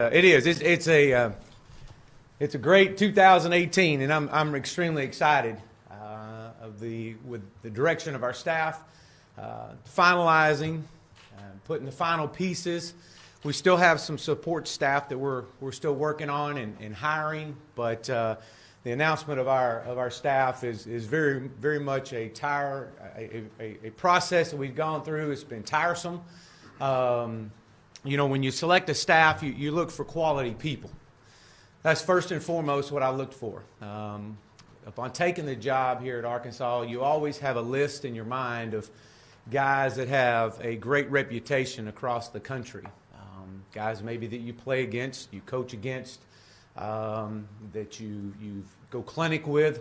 It is. It's a great 2018, and I'm extremely excited with the direction of our staff, finalizing, putting the final pieces. We still have some support staff that we're still working on and hiring, but the announcement of our staff is very much a process that we've gone through. It's been tiresome. You know, when you select a staff, you look for quality people. That's first and foremost what I looked for. Upon taking the job here at Arkansas, you always have a list in your mind of guys that have a great reputation across the country. Guys maybe that you play against, you coach against, that you go clinic with.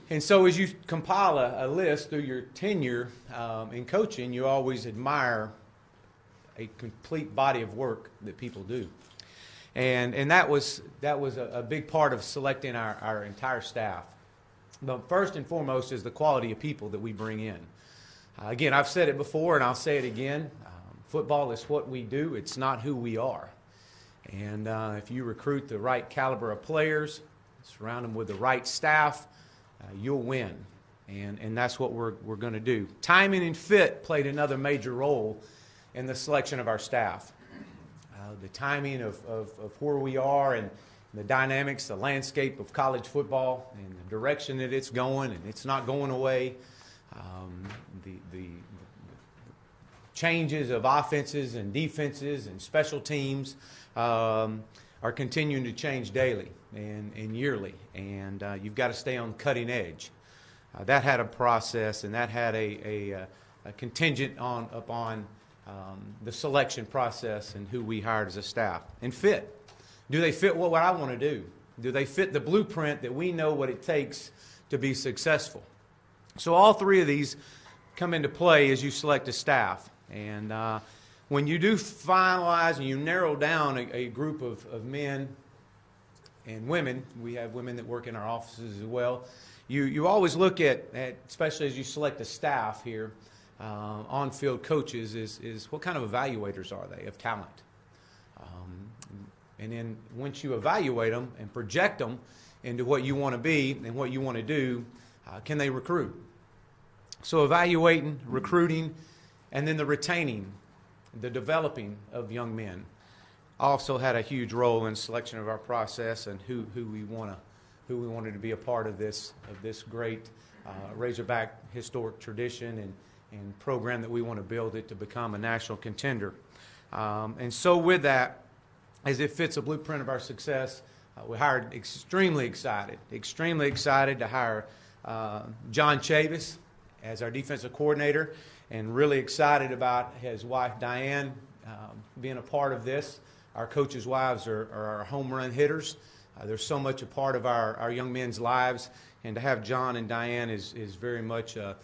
And so as you compile a list through your tenure in coaching, you always admire a complete body of work that people do. And that was a big part of selecting our entire staff. But first and foremost is the quality of people that we bring in. Again, I've said it before and I'll say it again. Football is what we do. It's not who we are. And if you recruit the right caliber of players, surround them with the right staff, you'll win. And that's what we're going to do. Timing and fit played another major role in the selection of our staff. The timing of where we are and the dynamics, the landscape of college football and the direction that it's going, and it's not going away. The changes of offenses and defenses and special teams are continuing to change daily and yearly, and you've got to stay on the cutting edge. That had a process, and that had a contingent upon the selection process and who we hired as a staff. And fit. Do they fit what I want to do? Do they fit the blueprint that we know what it takes to be successful? So all three of these come into play as you select a staff. And when you do finalize and you narrow down a group of men and women, we have women that work in our offices as well, you always look at, especially as you select a staff here, on-field coaches, is what kind of evaluators are they of talent? And then once you evaluate them and project them into what you want to be and what you want to do, can they recruit? So evaluating, recruiting, and then the retaining, the developing of young men also had a huge role in selection of our process and who we wanted to be a part of this great Razorback historic tradition and program that we want to build it to become a national contender. And so with that, as it fits a blueprint of our success, we hired extremely excited to hire John Chavis as our defensive coordinator, and really excited about his wife Diane being a part of this. Our coaches' wives are our home run hitters. They're so much a part of our young men's lives, and to have John and Diane is very much a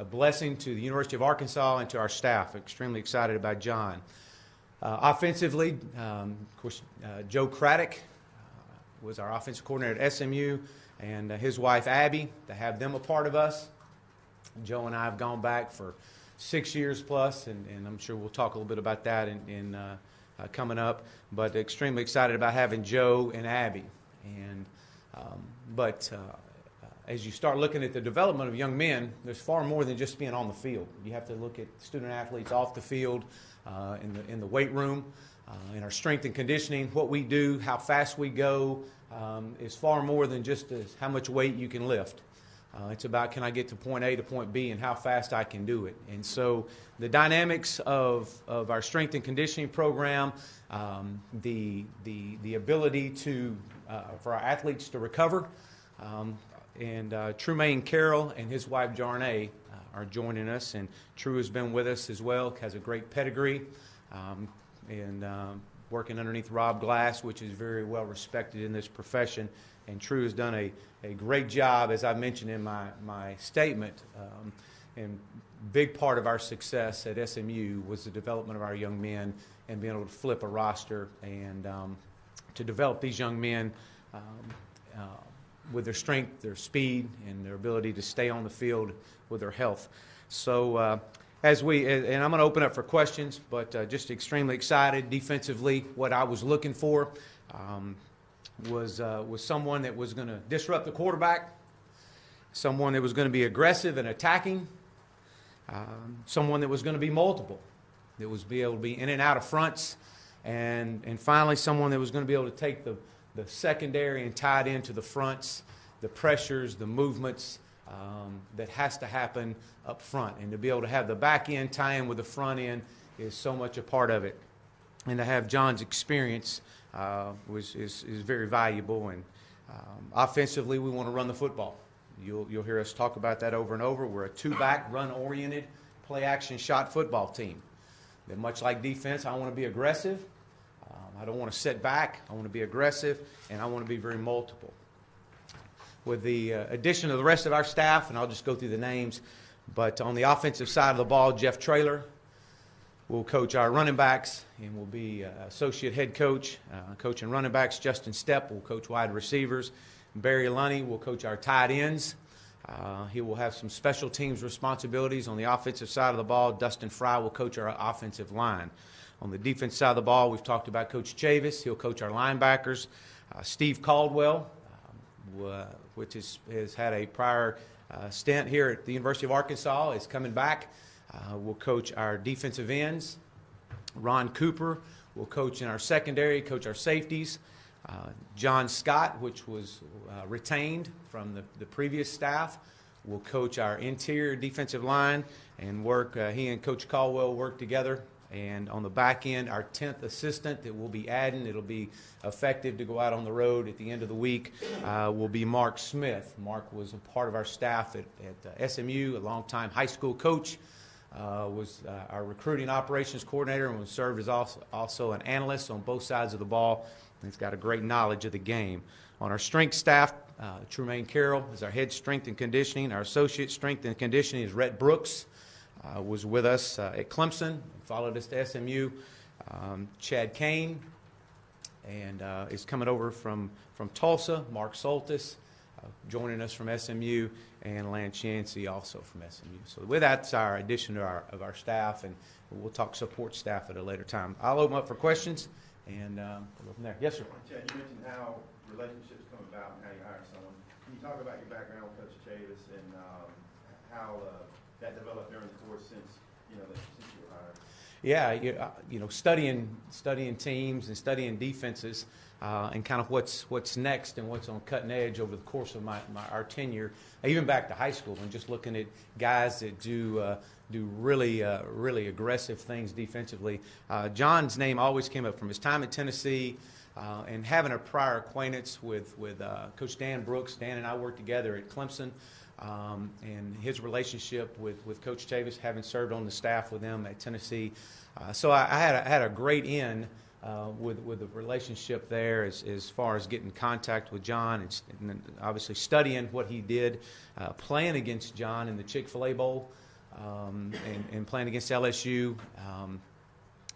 blessing to the University of Arkansas and to our staff. Extremely excited about John. Offensively, of course, Joe Craddock was our offensive coordinator at SMU, and his wife Abby, to have them a part of us. Joe and I have gone back for 6 years plus, and I'm sure we'll talk a little bit about that in coming up. But extremely excited about having Joe and Abby. And as you start looking at the development of young men, there's far more than just being on the field. You have to look at student athletes off the field, in the weight room, in our strength and conditioning. What we do, how fast we go, is far more than just how much weight you can lift. It's about, can I get to point A to point B and how fast I can do it. And so the dynamics of our strength and conditioning program, the ability for our athletes to recover, and Trumaine Carroll and his wife Jarnay are joining us, and True has been with us as well, has a great pedigree, and working underneath Rob Glass, which is very well respected in this profession. And True has done a great job, as I mentioned in my statement, and big part of our success at SMU was the development of our young men and being able to flip a roster and to develop these young men with their strength, their speed, and their ability to stay on the field with their health. So and I'm going to open up for questions, but just extremely excited. Defensively, what I was looking for was someone that was going to disrupt the quarterback, someone that was going to be aggressive and attacking, someone that was going to be multiple, that was be able to be in and out of fronts, and finally someone that was going to be able to take the secondary and tie it into the fronts, the pressures, the movements that has to happen up front. And to be able to have the back end tie in with the front end is so much a part of it. And to have John's experience is very valuable. And offensively, we want to run the football. You'll hear us talk about that over and over. We're a two-back, run-oriented, play-action shot football team. That much like defense, I want to be aggressive. I don't want to sit back. I want to be aggressive, and I want to be very multiple. With the addition of the rest of our staff, and I'll just go through the names, but on the offensive side of the ball, Jeff Traylor will coach our running backs and will be associate head coach, coaching running backs. Justin Stepp will coach wide receivers. Barry Lunny will coach our tight ends. He will have some special teams responsibilities on the offensive side of the ball. Dustin Fry will coach our offensive line. On the defense side of the ball, we've talked about Coach Chavis. He'll coach our linebackers. Steve Caldwell, which has had a prior stint here at the University of Arkansas, is coming back. Will coach our defensive ends. Ron Cooper will coach in our secondary, coach our safeties. John Scott, which was retained from the previous staff, will coach our interior defensive line and work. He and Coach Caldwell work together. And on the back end, our 10th assistant that we'll be adding, it'll be effective to go out on the road at the end of the week, will be Mark Smith. Mark was a part of our staff at SMU, a longtime high school coach, was our recruiting operations coordinator, and was served as also an analyst on both sides of the ball. He's got a great knowledge of the game. On our strength staff, Trumaine Carroll is our head strength and conditioning. Our associate strength and conditioning is Rhett Brooks. Was with us at Clemson, followed us to SMU. Chad Kane, and is coming over from Tulsa. Mark Soltis, joining us from SMU, and Lance Yancey also from SMU. So with that's our addition to our staff, and we'll talk support staff at a later time. I'll open up for questions, and we'll go from there. Yes, sir. Chad, you mentioned how relationships come about and how you hire someone. Can you talk about your background with Coach Chavis and how that developed during the course since you were hired? Yeah, studying teams and studying defenses, and kind of what's next and what's on cutting edge over the course of our tenure, even back to high school, and just looking at guys that do really aggressive things defensively. John's name always came up from his time at Tennessee. And having a prior acquaintance with Coach Dan Brooks. Dan and I worked together at Clemson, and his relationship with Coach Chavis, having served on the staff with him at Tennessee. So I had a great in with the relationship there as far as getting in contact with John and obviously studying what he did, playing against John in the Chick-fil-A Bowl, and playing against LSU,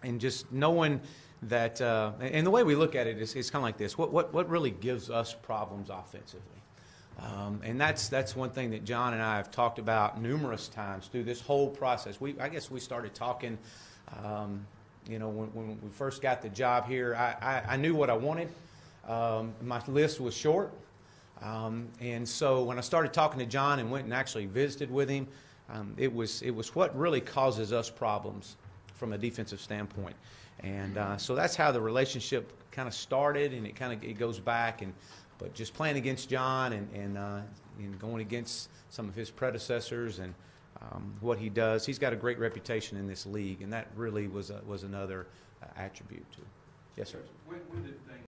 and just knowing that, and the way we look at it is kind of like this: what really gives us problems offensively, and that's one thing that John and I have talked about numerous times through this whole process. I guess we started talking, when we first got the job here. I knew what I wanted. My list was short, and so when I started talking to John and went and actually visited with him, it was what really causes us problems from a defensive standpoint. And so that's how the relationship kind of started, and it goes back. But just playing against John and going against some of his predecessors and what he does, he's got a great reputation in this league, and that really was another attribute to. Yes, sir. When did things